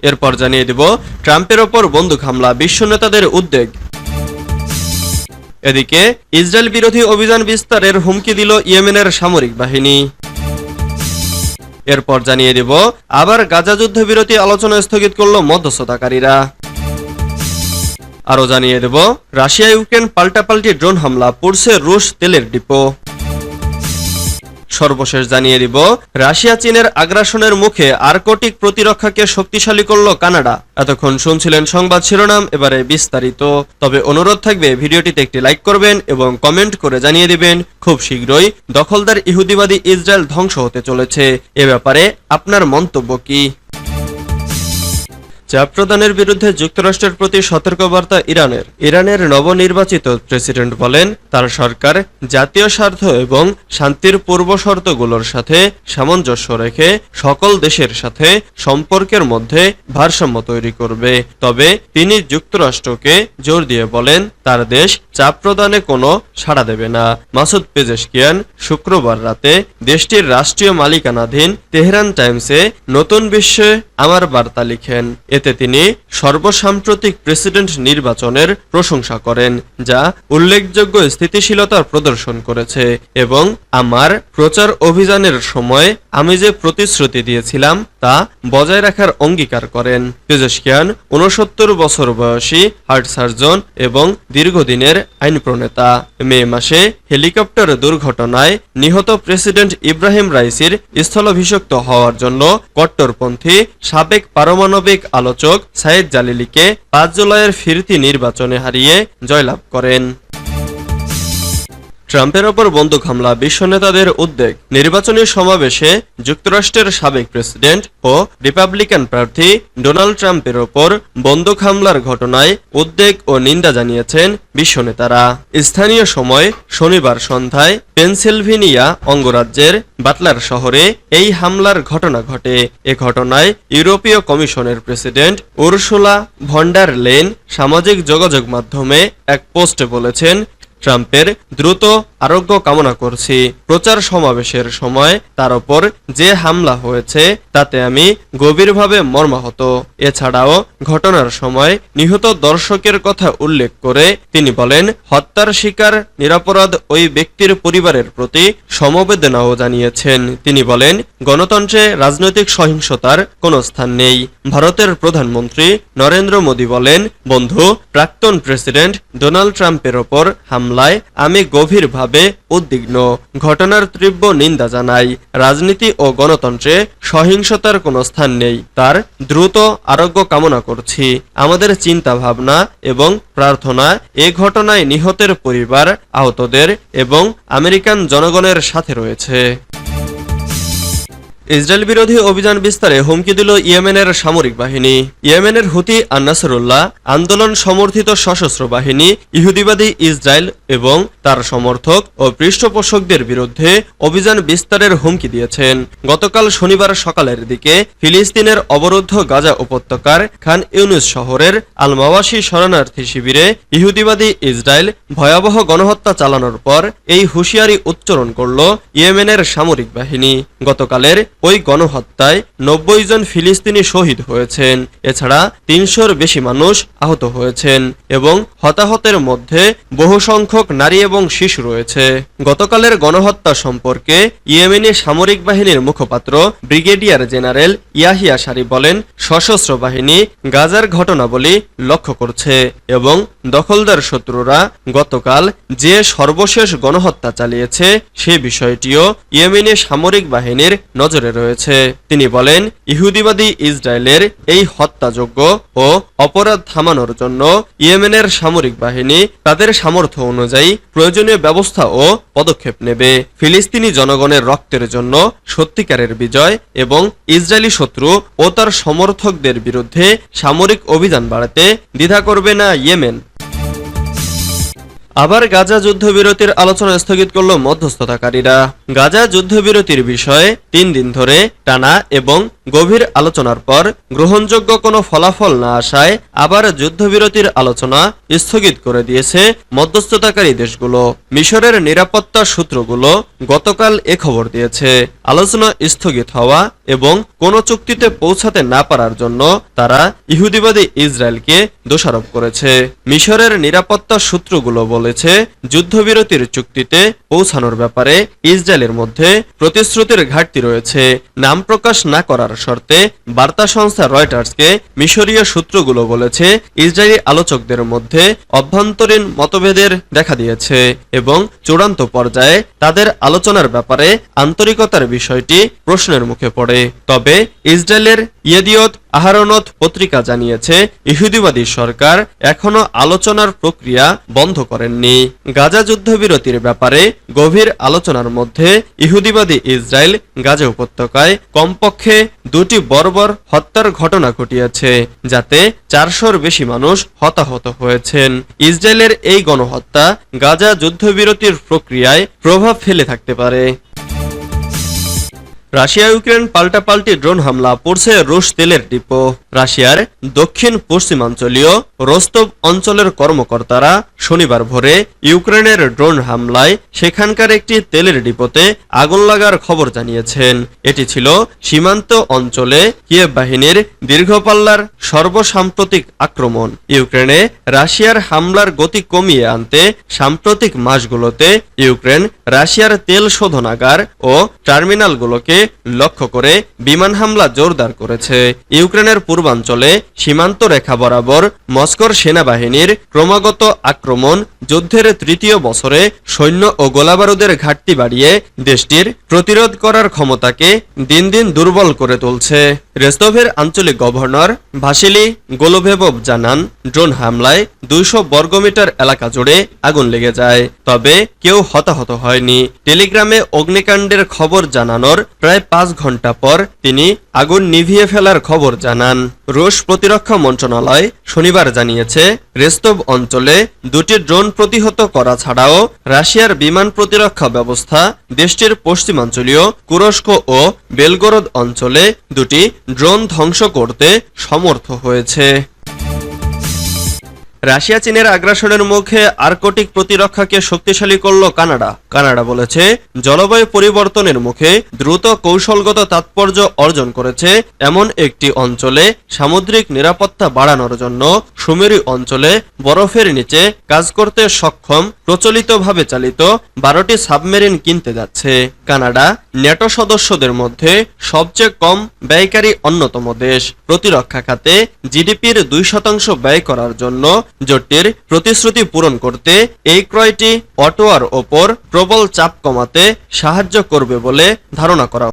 এরপর জানিয়ে দিব ট্রাম্পের ওপর বন্দুক হামলা, বিশ্ব নেতাদের উদ্বেগ। এদিকে ইসরায়েল বিরোধী অভিযান বিস্তারের হুমকি দিল ইয়েমেনের সামরিক বাহিনী। এরপর জানিয়ে দিব আবার গাজা যুদ্ধবিরতি আলোচনা স্থগিত করল মধ্যস্থতাকারীরা। আরও জানিয়ে দেব রাশিয়া ইউক্রেন পাল্টাপাল্টি ড্রোন হামলা, পড়ছে রুশ তেলের ডিপো। সর্বশেষ জানিয়ে দিব রাশিয়া চীনের আগ্রাসনের মুখে আর্কটিক প্রতিরক্ষাকে শক্তিশালী করল কানাডা। এতক্ষণ শুনছিলেন সংবাদ শিরোনাম, এবারে বিস্তারিত। তবে অনুরোধ থাকবে ভিডিওটিতে একটি লাইক করবেন এবং কমেন্ট করে জানিয়ে দিবেন খুব শীঘ্রই দখলদার ইহুদিবাদী ইসরায়েল ধ্বংস হতে চলেছে। এ ব্যাপারে আপনার মন্তব্য কি? চাপ প্রদানের বিরুদ্ধে যুক্তরাষ্ট্রের প্রতি সতর্কবার্তা ইরানের নবনির্বাচিত প্রেসিডেন্ট বলেন তার সরকার জাতীয় স্বার্থ এবং শান্তির পূর্বশর্তগুলোর সাথে সামঞ্জস্য রেখে সকল দেশের সাথে সম্পর্কের মধ্যে ভারসাম্য তৈরি করবে। তবে তিনি যুক্তরাষ্ট্রকে জোর দিয়ে বলেন তার দেশ চাপ প্রদানে কোনো সাড়া দেবে না। মাসুদ পেজেশকিয়ান শুক্রবার রাতে দেশটির রাষ্ট্রীয় মালিকানাধীন তেহরান টাইমসে নতুন বিশ্বে আমার বার্তা লিখেন। এতে তিনি সর্বসাম্প্রতিক প্রেসিডেন্ট নির্বাচনের প্রশংসা করেন, যা উল্লেখযোগ্য স্থিতিশীলতার প্রদর্শন করেছে এবং আমার প্রচার অভিযানের সময় আমি যে প্রতিশ্রুতি দিয়েছিলাম তা বজায় রাখার অঙ্গীকার করেন। পেজেশকিয়ান ৬৯ বছর বয়সী হার্ট সার্জন এবং দীর্ঘদিনের আইন প্রণেতা। মে মাসে হেলিকপ্টার দুর্ঘটনায় নিহত প্রেসিডেন্ট ইব্রাহিম রাইসির স্থলাভিষিক্ত হওয়ার জন্য কট্টরপন্থী সাবেক পারমাণবিক আলোচক সাইদ জালিলিকে ৫ জুলাইয়ের ফিরতি নির্বাচনে হারিয়ে জয়লাভ করেন। ট্রাম্পের ওপর বন্দুক হামলা, বিশ্ব নেতাদের উদ্বেগ। নির্বাচনী সমাবেশে যুক্তরাষ্ট্রের সাবেক প্রেসিডেন্ট ও রিপাবলিকান প্রার্থী ডোনাল্ড ট্রাম্পের ওপর বন্দুক হামলার ঘটনায় উদ্বেগ ও নিন্দা জানিয়েছেন বিশ্ব নেতারা। স্থানীয় সময় শনিবার সন্ধ্যায় পেনসিলভেনিয়া অঙ্গরাজ্যের বাটলার শহরে এই হামলার ঘটনা ঘটে। এ ঘটনায় ইউরোপীয় কমিশনের president Ursula von der Leyen সামাজিক যোগাযোগ মাধ্যমে এক পোস্টে বলেছেন, ট্রাম্পের দ্রুত আরোগ্য কামনা করছি। প্রচার সমাবেশের সময় তার ওপর যে হামলা হয়েছে তাতে আমি গভীরভাবে মর্মাহত। এছাড়াও ঘটনার সময় নিহত দর্শকের কথা উল্লেখ করে তিনি বলেন, হত্যার শিকার নিরপরাধ ওই ব্যক্তির পরিবারের প্রতি সমবেদনাও জানিয়েছেন। তিনি বলেন, গণতন্ত্রে রাজনৈতিক সহিংসতার কোনো স্থান নেই। ভারতের প্রধানমন্ত্রী নরেন্দ্র মোদী বলেন, বন্ধু প্রাক্তন প্রেসিডেন্ট ডোনাল্ড ট্রাম্পের ওপর হামলায় আমি গভীরভাবে উদ্বিগ্ন। ঘটনার তীব্র নিন্দা জানাই। রাজনীতি ও গণতন্ত্রে সহিংসতার কোনো স্থান নেই। তার দ্রুত আরোগ্য কামনা করছি। আমাদের চিন্তা ভাবনা এবং প্রার্থনা এ ঘটনায় নিহতের পরিবার, আহতদের এবং আমেরিকান জনগণের সাথে রয়েছে। ইসরায়েল বিরোধী অভিযান বিস্তারে হুমকি দিল ইয়েমেনের সামরিক বাহিনী। ইয়েমেনের হুতি আন-নাসরুল্লাহ আন্দোলন সমর্থিত সশস্ত্র বাহিনী ইহুদিবাদী ইসরায়েল এবং তার সমর্থক ও পৃষ্ঠপোষকদের বিরুদ্ধে অভিযান বিস্তারের হুমকি দিয়েছেন। গতকাল শনিবার সকালের দিকে ফিলিস্তিনের অবরুদ্ধ গাজা উপত্যকার খান ইউনুস শহরের আল মাওয়াশি শরণার্থী শিবিরে ইহুদিবাদী ইসরায়েল ভয়াবহ গণহত্যা চালানোর পর এই হুঁশিয়ারি উচ্চারণ করল ইয়েমেনের সামরিক বাহিনী। গতকালের ওই গণহত্যায় ৯০ জন ফিলিস্তিনি শহীদ হয়েছেন। এছাড়া ৩০০-র বেশি মানুষ আহত হয়েছেন এবং হতাহতের মধ্যে বহু সংখ্যক নারী এবং শিশু রয়েছে। গতকালের গণহত্যা সম্পর্কে ইয়েমেনি সামরিক বাহিনীর মুখপাত্র ব্রিগেডিয়ার জেনারেল ইয়াহিয়া সারি বলেন, সশস্ত্র বাহিনী গাজার ঘটনাবলী লক্ষ্য করছে এবং দখলদার শত্রুরা গতকাল যে সর্বশেষ গণহত্যা চালিয়েছে সে বিষয়টিও ইয়েমেনি সামরিক বাহিনীর নজরে রয়েছে। তিনি বলেন, ইহুদিবাদী ইসরায়েলের এই হত্যাযোগ্য ও অপরাধ থামানোর জন্য ইয়েমেনের সামরিক বাহিনী তাদের সামর্থ্য অনুযায়ী প্রয়োজনীয় ব্যবস্থা ও পদক্ষেপ নেবে। ফিলিস্তিনি জনগণের রক্তের জন্য সত্যিকারের বিজয় এবং ইসরায়েলি শত্রু ও তার সমর্থকদের বিরুদ্ধে সামরিক অভিযান বাড়াতে দ্বিধা করবে না ইয়েমেন। আবার গাজা যুদ্ধবিরতির আলোচনা স্থগিত করল মধ্যস্থতাকারীরা। গাজা যুদ্ধবিরতির বিষয়ে ৩ দিন ধরে টানা এবং গভীর আলোচনার পর গ্রহণযোগ্য কোনো ফলাফল না আসায় আবার যুদ্ধবিরতির আলোচনা স্থগিত করে দিয়েছে মধ্যস্থতাকারী দেশগুলো। মিশরের নিরাপত্তা সূত্রগুলো গতকাল এ খবর দিয়েছে, আলোচনা স্থগিত হওয়া এবং কোনো চুক্তিতে পৌঁছাতে না পারার জন্য তারা ইহুদিবাদী ইসরায়েলকে দোষারোপ করেছে। মিশরের নিরাপত্তা সূত্রগুলো বলেছে, যুদ্ধবিরতির চুক্তিতে পৌঁছানোর ব্যাপারে ইসরায়েলের মধ্যে প্রতিশ্রুতির ঘাটতি রয়েছে। নাম প্রকাশ না করার শর্তে বার্তা সংস্থা রয়টার্সকে মিশরীয় সূত্রগুলো বলেছে, ইসরায়েলি আলোচকদের মধ্যে অভ্যন্তরীণ মতভেদের দেখা দিয়েছে এবং চূড়ান্ত পর্যায়ে তাদের আলোচনার ব্যাপারে আন্তরিকতার বিষয়টি প্রশ্নের মুখে পড়ে। তবে ইসরায়েলের ইয়েদিয়ত আহারনথ পত্রিকা জানিয়েছে, ইহুদিবাদী সরকার এখনো আলোচনার প্রক্রিয়া বন্ধ করেননি। গাজা যুদ্ধবিরতির ব্যাপারে গভীর আলোচনার মধ্যে ইহুদিবাদী ইসরায়েল গাজা উপত্যকায় কমপক্ষে 2টি বর্বর হত্যার ঘটনা ঘটিয়েছে, যাতে 400-র বেশি মানুষ হতাহত হয়েছেন। ইসরায়েলের এই গণহত্যা গাজা যুদ্ধবিরতির প্রক্রিয়ায় প্রভাব ফেলে থাকতে পারে। রাশিয়া ইউক্রেন পাল্টাপাল্টি ড্রোন হামলা পড়ছে রুশ তেলের ডিপো। রাশিয়ার দক্ষিণ পশ্চিমাঞ্চলীয় রোস্তভ অঞ্চলের কর্মকর্তারা শনিবার ভোরে ইউক্রেনের ড্রোন হামলায় সেখানকার একটি তেলের ডিপোতে আগুন লাগার খবর জানিয়েছেন। এটি ছিল সীমান্ত অঞ্চলে কিয়েভ বাহিনীর দীর্ঘপাল্লার সর্বসাম্প্রতিক আক্রমণ। ইউক্রেনে রাশিয়ার হামলার গতি কমিয়ে আনতে সাম্প্রতিক মাসগুলোতে ইউক্রেন রাশিয়ার তেল শোধনাগার ও টার্মিনালগুলোকে লক্ষ্য করে বিমান হামলা জোরদার করেছে। ইউক্রেনের পূর্বাঞ্চলে সীমান্ত রেখা বরাবর মস্কোর সেনাবাহিনীর ক্রমাগত আক্রমণ যুদ্ধের তৃতীয় বছরে সৈন্য ও গোলাবারুদের ঘাটতি বাড়িয়ে দেশটির প্রতিরোধ করার ক্ষমতাকে দিন দিন দুর্বল করে তুলছে। রেস্তোভের আঞ্চলিক গভর্নর ভাসিলি গোলোভেভভ জানান, ড্রোন হামলায় 200 বর্গমিটার এলাকা জুড়ে আগুন লেগে যায়, তবে কেউ হতাহত হয়নি। টেলিগ্রামে অগ্নিকাণ্ডের খবর জানানোর প্রায় 5 ঘন্টা পর তিনি আগুন নিভিয়ে ফেলার খবর জানান। রুশ প্রতিরক্ষা মন্ত্রণালয় শনিবার জানিয়েছে, রেস্তোভ অঞ্চলে 2টি ড্রোন প্রতিহত করা ছাড়াও রাশিয়ার বিমান প্রতিরক্ষা ব্যবস্থা দেশটির পশ্চিমাঞ্চলীয় কুরস্ক ও বেলগোরদ অঞ্চলে 2টি ড্রোন ধ্বংস করতে সমর্থ হয়েছে। রাশিয়া চীনের আগ্রাসনের মুখে আর্কটিক প্রতিরক্ষাকে শক্তিশালী করল কানাডা। কানাডা বলেছে, জলবায়ু পরিবর্তনের মুখে দ্রুত কৌশলগত তাৎপর্য অর্জন করেছে এমন একটি অঞ্চলে সামুদ্রিক নিরাপত্তা বাড়ানোর জন্য সুমেরু অঞ্চলে বরফের নিচে কাজ করতে সক্ষম প্রচলিতভাবে চালিত 12টি সাবমেরিন কিনতে যাচ্ছে। কানাডা ন্যাটো সদস্যদের মধ্যে সবচেয়ে কম ব্যয়কারী অন্যতম দেশ। প্রতিরক্ষা খাতে জিডিপির 2% ব্যয় করার জন্য জোটটির প্রতিশ্রুতি পূরণ করতে এই ক্রয়টি অটোয়ার ওপর প্রবল চাপ কমাতে সাহায্য করবে বলে ধারণা করা